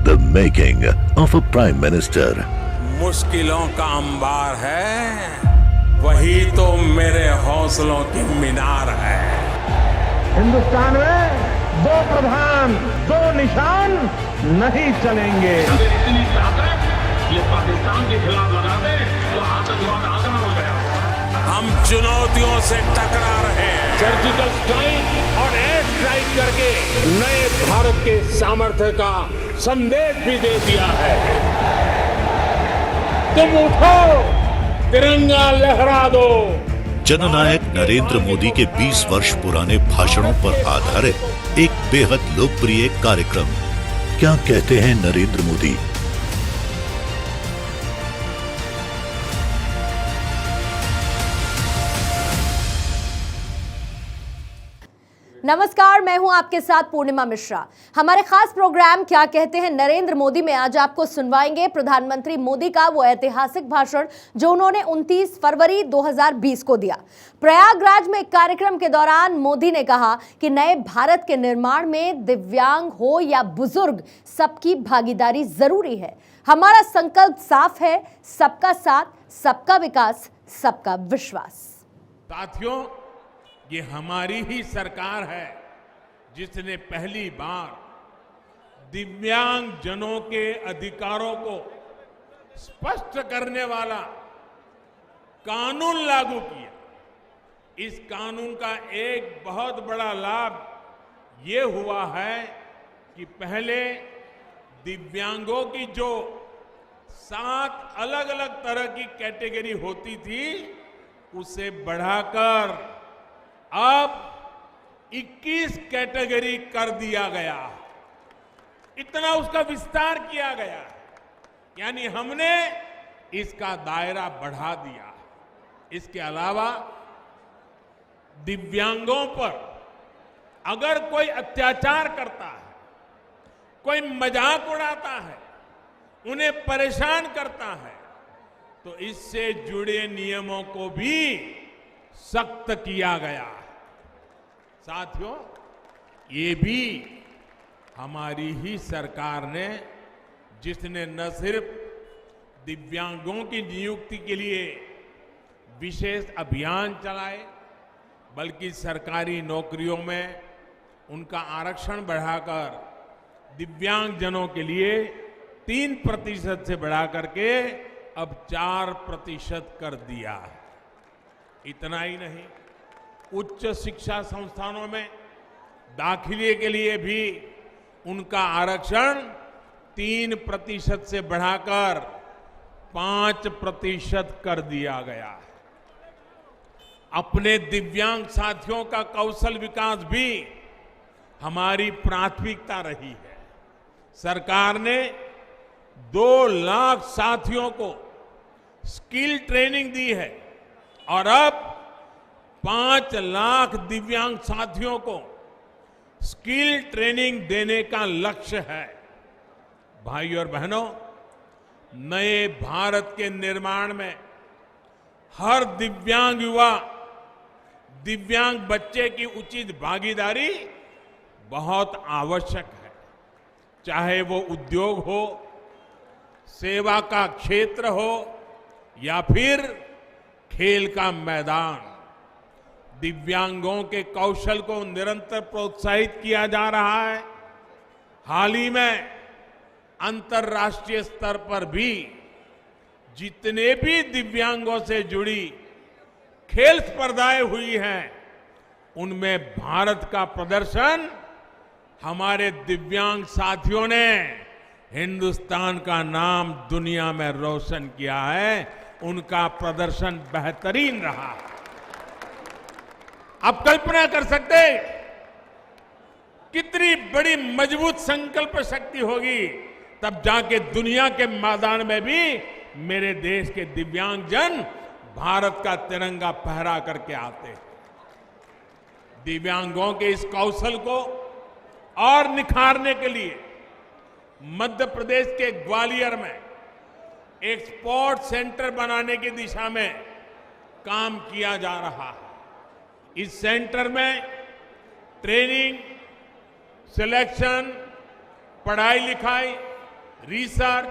The making of a Prime Minister. मुश्किलों का अंबार है, वही तो मेरे हौसलों की मीनार है। हिंदुस्तान में दो प्रधान दो निशान नहीं चलेंगे। अगर इतनी ताकत ये पाकिस्तान के खिलाफ लगा दे तो आतंकवाद आसान हो गया। हम चुनौतियों से टकरा रहे हैं। सर्जिकल स्ट्राइक और एयर स्ट्राइक करके नए भारत के सामर्थ्य का संदेश भी दे दिया है। तुम उठो, तिरंगा लहरा दो। जननायक नरेंद्र मोदी के 20 वर्ष पुराने भाषणों पर आधारित एक बेहद लोकप्रिय कार्यक्रम क्या कहते हैं नरेंद्र मोदी। नमस्कार, मैं हूं आपके साथ पूर्णिमा मिश्रा। हमारे खास प्रोग्राम क्या कहते हैं नरेंद्र मोदी में आज आपको सुनवाएंगे प्रधानमंत्री मोदी का वो ऐतिहासिक भाषण जो उन्होंने 29 फरवरी 2020 को दिया। प्रयागराज में एक कार्यक्रम के दौरान मोदी ने कहा कि नए भारत के निर्माण में दिव्यांग हो या बुजुर्ग, सबकी भागीदारी जरूरी है। हमारा संकल्प साफ है, सबका साथ, सबका विकास, सबका विश्वास। साथियों, ये हमारी ही सरकार है जिसने पहली बार दिव्यांग जनों के अधिकारों को स्पष्ट करने वाला कानून लागू किया। इस कानून का एक बहुत बड़ा लाभ ये हुआ है कि पहले दिव्यांगों की जो 7 अलग अलग तरह की कैटेगरी होती थी उसे बढ़ाकर अब 21 कैटेगरी कर दिया गया। इतना उसका विस्तार किया गया, यानी हमने इसका दायरा बढ़ा दिया। इसके अलावा दिव्यांगों पर अगर कोई अत्याचार करता है, कोई मजाक उड़ाता है, उन्हें परेशान करता है, तो इससे जुड़े नियमों को भी सख्त किया गया। साथियों, ये भी हमारी ही सरकार ने, जिसने न सिर्फ दिव्यांगों की नियुक्ति के लिए विशेष अभियान चलाए, बल्कि सरकारी नौकरियों में उनका आरक्षण बढ़ाकर दिव्यांगजनों के लिए 3% से बढ़ा करके अब 4% कर दिया है। इतना ही नहीं, उच्च शिक्षा संस्थानों में दाखिले के लिए भी उनका आरक्षण 3% से बढ़ाकर 5% कर दिया गया है। अपने दिव्यांग साथियों का कौशल विकास भी हमारी प्राथमिकता रही है। सरकार ने 2 लाख साथियों को स्किल ट्रेनिंग दी है और अब 5 लाख दिव्यांग साथियों को स्किल ट्रेनिंग देने का लक्ष्य है। भाई और बहनों, नए भारत के निर्माण में हर दिव्यांग युवा, दिव्यांग बच्चे की उचित भागीदारी बहुत आवश्यक है। चाहे वो उद्योग हो, सेवा का क्षेत्र हो या फिर खेल का मैदान, दिव्यांगों के कौशल को निरंतर प्रोत्साहित किया जा रहा है। हाल ही में अंतर्राष्ट्रीय स्तर पर भी जितने भी दिव्यांगों से जुड़ी खेल स्पर्धाएं हुई हैं, उनमें भारत का प्रदर्शन, हमारे दिव्यांग साथियों ने हिंदुस्तान का नाम दुनिया में रोशन किया है। उनका प्रदर्शन बेहतरीन रहा है। आप कल्पना कर सकते कितनी बड़ी मजबूत संकल्प शक्ति होगी, तब जाके दुनिया के मैदान में भी मेरे देश के दिव्यांगजन भारत का तिरंगा फहरा करके आते हैं। दिव्यांगों के इस कौशल को और निखारने के लिए मध्य प्रदेश के ग्वालियर में एक स्पोर्ट सेंटर बनाने की दिशा में काम किया जा रहा है। इस सेंटर में ट्रेनिंग, सिलेक्शन, पढ़ाई लिखाई रिसर्च,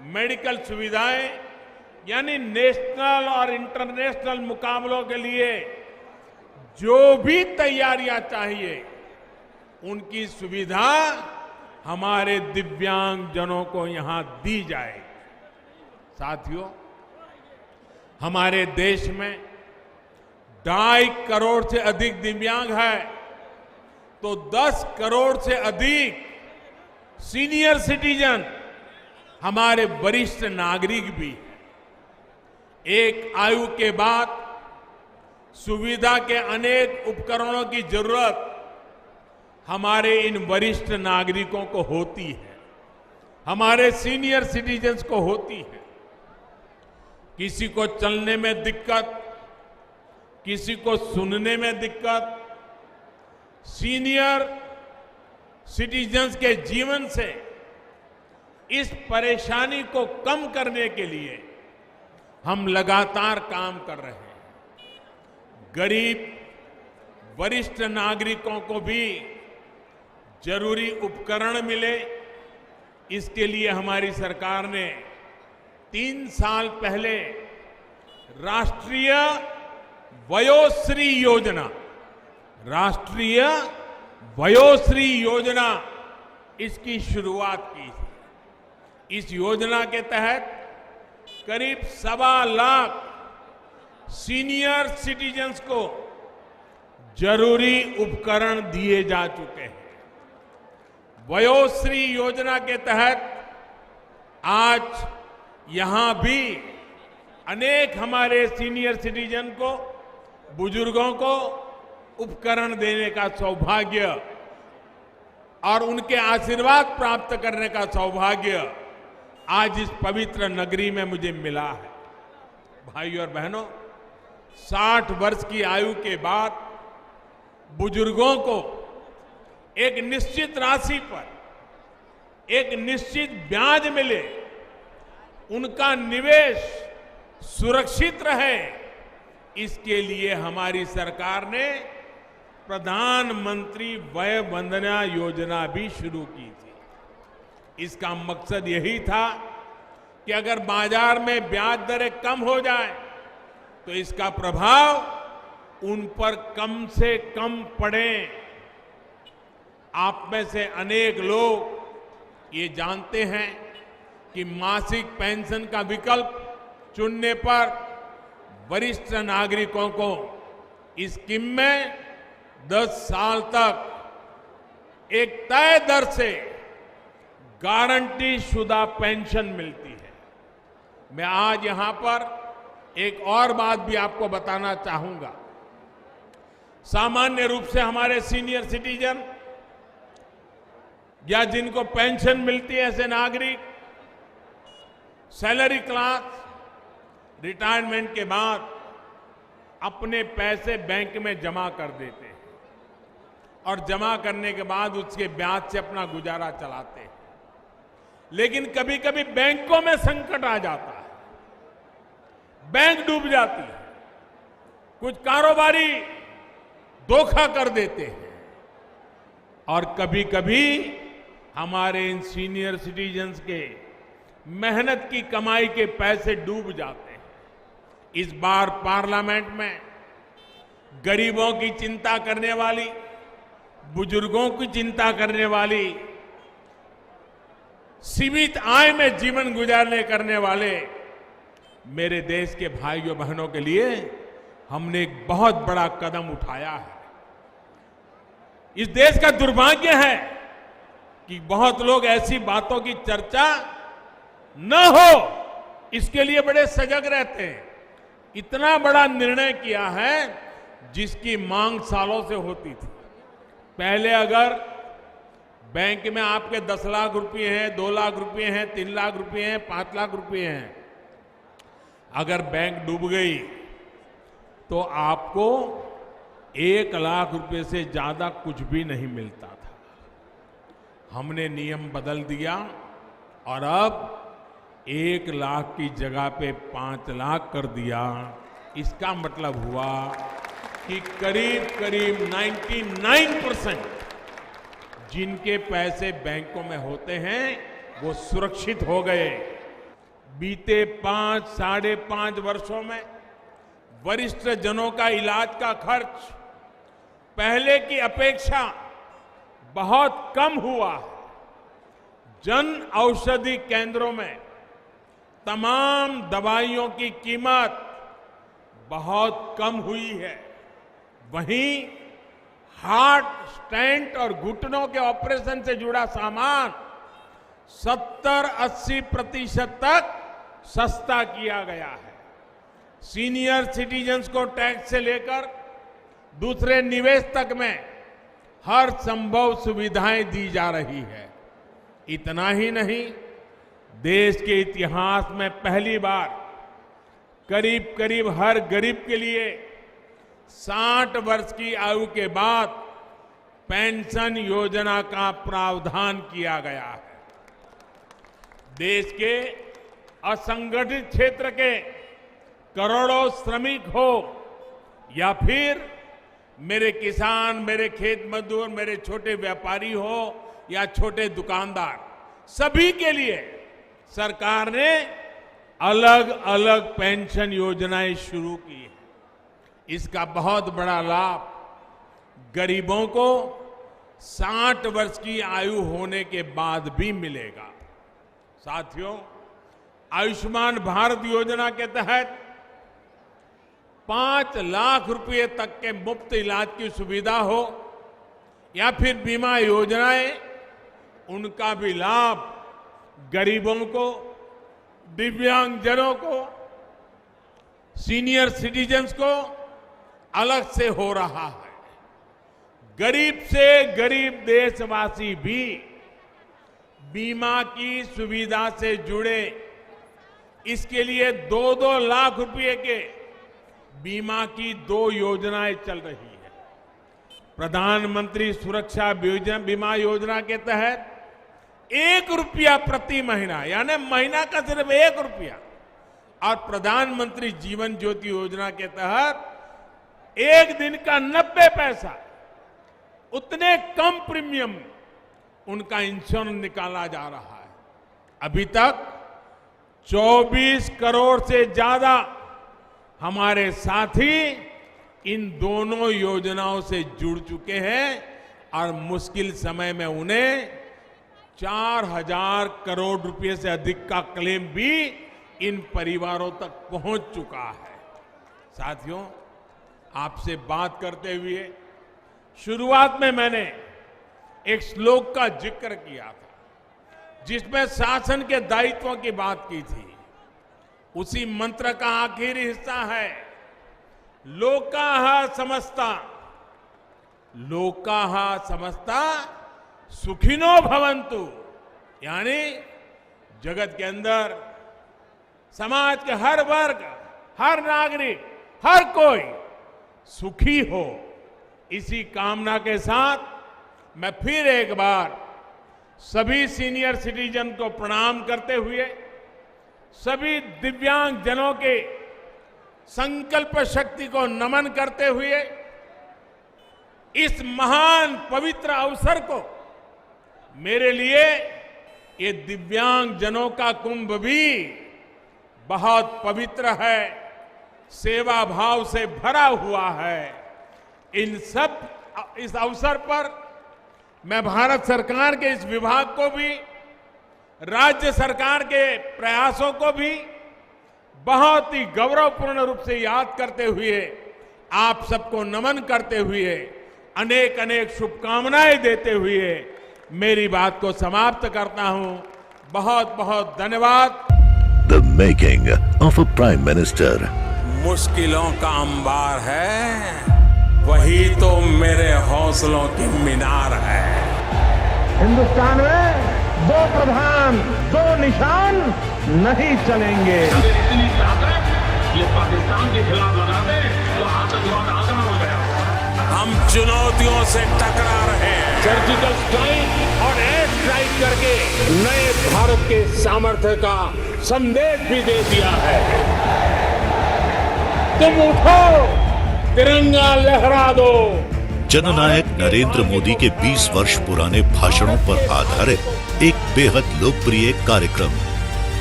मेडिकल सुविधाएं, यानी नेशनल और इंटरनेशनल मुकाबलों के लिए जो भी तैयारियां चाहिए, उनकी सुविधा हमारे दिव्यांगजनों को यहां दी जाए। साथियों, हमारे देश में 2.5 करोड़ से अधिक दिव्यांग है, तो 10 करोड़ से अधिक सीनियर सिटीजन, हमारे वरिष्ठ नागरिक भी हैं। एक आयु के बाद सुविधा के अनेक उपकरणों की जरूरत हमारे इन वरिष्ठ नागरिकों को होती है, हमारे सीनियर सिटीजन्स को होती है। किसी को चलने में दिक्कत, किसी को सुनने में दिक्कत। सीनियर सिटीजन्स के जीवन से इस परेशानी को कम करने के लिए हम लगातार काम कर रहे हैं। गरीब वरिष्ठ नागरिकों को भी जरूरी उपकरण मिले, इसके लिए हमारी सरकार ने 3 साल पहले राष्ट्रीय वयोश्री योजना इसकी शुरुआत की थी। इस योजना के तहत करीब 1.25 लाख सीनियर सिटीजन्स को जरूरी उपकरण दिए जा चुके हैं। वयोश्री योजना के तहत आज यहां भी अनेक हमारे सीनियर सिटीजन को, बुजुर्गों को उपकरण देने का सौभाग्य और उनके आशीर्वाद प्राप्त करने का सौभाग्य आज इस पवित्र नगरी में मुझे मिला है। भाइयों और बहनों, 60 वर्ष की आयु के बाद बुजुर्गों को एक निश्चित राशि पर एक निश्चित ब्याज मिले, उनका निवेश सुरक्षित रहे, इसके लिए हमारी सरकार ने प्रधानमंत्री वय वंदना योजना भी शुरू की थी। इसका मकसद यही था कि अगर बाजार में ब्याज दरें कम हो जाए तो इसका प्रभाव उन पर कम से कम पड़े। आप में से अनेक लोग ये जानते हैं कि मासिक पेंशन का विकल्प चुनने पर वरिष्ठ नागरिकों को इस स्कीम में 10 साल तक एक तय दर से गारंटी शुदा पेंशन मिलती है। मैं आज यहां पर एक और बात भी आपको बताना चाहूंगा। सामान्य रूप से हमारे सीनियर सिटीजन या जिनको पेंशन मिलती है, ऐसे नागरिक सैलरी क्लास रिटायरमेंट के बाद अपने पैसे बैंक में जमा कर देते हैं और जमा करने के बाद उसके ब्याज से अपना गुजारा चलाते हैं। लेकिन कभी कभी बैंकों में संकट आ जाता है, बैंक डूब जाती है, कुछ कारोबारी धोखा कर देते हैं और कभी कभी हमारे इन सीनियर सिटीजन्स के मेहनत की कमाई के पैसे डूब जाते हैं। इस बार पार्लियामेंट में गरीबों की चिंता करने वाली, बुजुर्गों की चिंता करने वाली, सीमित आय में जीवन गुजारने करने वाले मेरे देश के भाइयों बहनों के लिए हमने एक बहुत बड़ा कदम उठाया है। इस देश का दुर्भाग्य है कि बहुत लोग ऐसी बातों की चर्चा न हो इसके लिए बड़े सजग रहते हैं। इतना बड़ा निर्णय किया है जिसकी मांग सालों से होती थी। पहले अगर बैंक में आपके 10 लाख रुपए हैं, 2 लाख रुपए हैं, 3 लाख रुपए हैं, 5 लाख रुपए हैं, अगर बैंक डूब गई तो आपको 1 लाख रुपए से ज्यादा कुछ भी नहीं मिलता था। हमने नियम बदल दिया और अब 1 लाख की जगह पे 5 लाख कर दिया। इसका मतलब हुआ कि करीब करीब 99% जिनके पैसे बैंकों में होते हैं वो सुरक्षित हो गए। बीते 5-5.5 वर्षों में वरिष्ठ जनों का इलाज का खर्च पहले की अपेक्षा बहुत कम हुआ है। जन औषधि केंद्रों में तमाम दवाइयों की कीमत बहुत कम हुई है। वहीं हार्ट, स्टेंट और घुटनों के ऑपरेशन से जुड़ा सामान 70-80% तक सस्ता किया गया है। सीनियर सिटीजन्स को टैक्स से लेकर दूसरे निवेश तक में हर संभव सुविधाएं दी जा रही है। इतना ही नहीं, देश के इतिहास में पहली बार करीब करीब हर गरीब के लिए 60 वर्ष की आयु के बाद पेंशन योजना का प्रावधान किया गया है। देश के असंगठित क्षेत्र के करोड़ों श्रमिक हो या फिर मेरे किसान, मेरे खेत मजदूर, मेरे छोटे व्यापारी हो या छोटे दुकानदार, सभी के लिए सरकार ने अलग अलग पेंशन योजनाएं शुरू की है। इसका बहुत बड़ा लाभ गरीबों को 60 वर्ष की आयु होने के बाद भी मिलेगा। साथियों, आयुष्मान भारत योजना के तहत 5 लाख रुपए तक के मुफ्त इलाज की सुविधा हो या फिर बीमा योजनाएं, उनका भी लाभ गरीबों को, दिव्यांगजनों को, सीनियर सिटीजन्स को अलग से हो रहा है। गरीब से गरीब देशवासी भी बीमा की सुविधा से जुड़े। इसके लिए 2-2 लाख रुपए के बीमा की 2 योजनाएं चल रही है। प्रधानमंत्री सुरक्षा बीमा योजना के तहत 1 रुपया प्रति महीना, यानी महीना का सिर्फ 1 रुपया, और प्रधानमंत्री जीवन ज्योति योजना के तहत 1 दिन का 90 पैसा, उतने कम प्रीमियम उनका इंश्योरेंस निकाला जा रहा है। अभी तक 24 करोड़ से ज्यादा हमारे साथी इन दोनों योजनाओं से जुड़ चुके हैं और मुश्किल समय में उन्हें 4000 करोड़ रुपए से अधिक का क्लेम भी इन परिवारों तक पहुंच चुका है। साथियों, आपसे बात करते हुए शुरुआत में मैंने एक श्लोक का जिक्र किया था जिसमें शासन के दायित्वों की बात की थी। उसी मंत्र का आखिरी हिस्सा है लोकाः समस्ता, लोकाः समस्ता सुखिनो भवन्तु, यानी जगत के अंदर समाज के हर वर्ग, हर नागरिक, हर कोई सुखी हो। इसी कामना के साथ मैं फिर एक बार सभी सीनियर सिटीजन को प्रणाम करते हुए, सभी दिव्यांग जनों के संकल्प शक्ति को नमन करते हुए इस महान पवित्र अवसर को, मेरे लिए ये दिव्यांग जनों का कुंभ भी बहुत पवित्र है, सेवा भाव से भरा हुआ है। इस अवसर पर मैं भारत सरकार के इस विभाग को भी, राज्य सरकार के प्रयासों को भी बहुत ही गौरवपूर्ण रूप से याद करते हुए, आप सबको नमन करते हुए, अनेक अनेक शुभकामनाएं देते हुए मेरी बात को समाप्त करता हूं। बहुत बहुत धन्यवाद। The making of a Prime Minister. मुश्किलों का अंबार है, वही तो मेरे हौसलों की मीनार है। हिंदुस्तान में 2 प्रधान 2 निशान नहीं चलेंगे। इतनी ताकत ये पाकिस्तान के खिलाफ लगा दे तो आतंकवाद आसान हो गया। हम चुनौतियों से टकरा रहे हैं। सर्जिकल स्ट्राइक और एयर स्ट्राइक करके नए भारत के सामर्थ्य का संदेश भी दे दिया है। तुम उठो, तिरंगा लहरा दो। जननायक नरेंद्र मोदी के 20 वर्ष पुराने भाषणों पर आधारित एक बेहद लोकप्रिय कार्यक्रम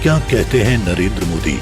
क्या कहते हैं नरेंद्र मोदी।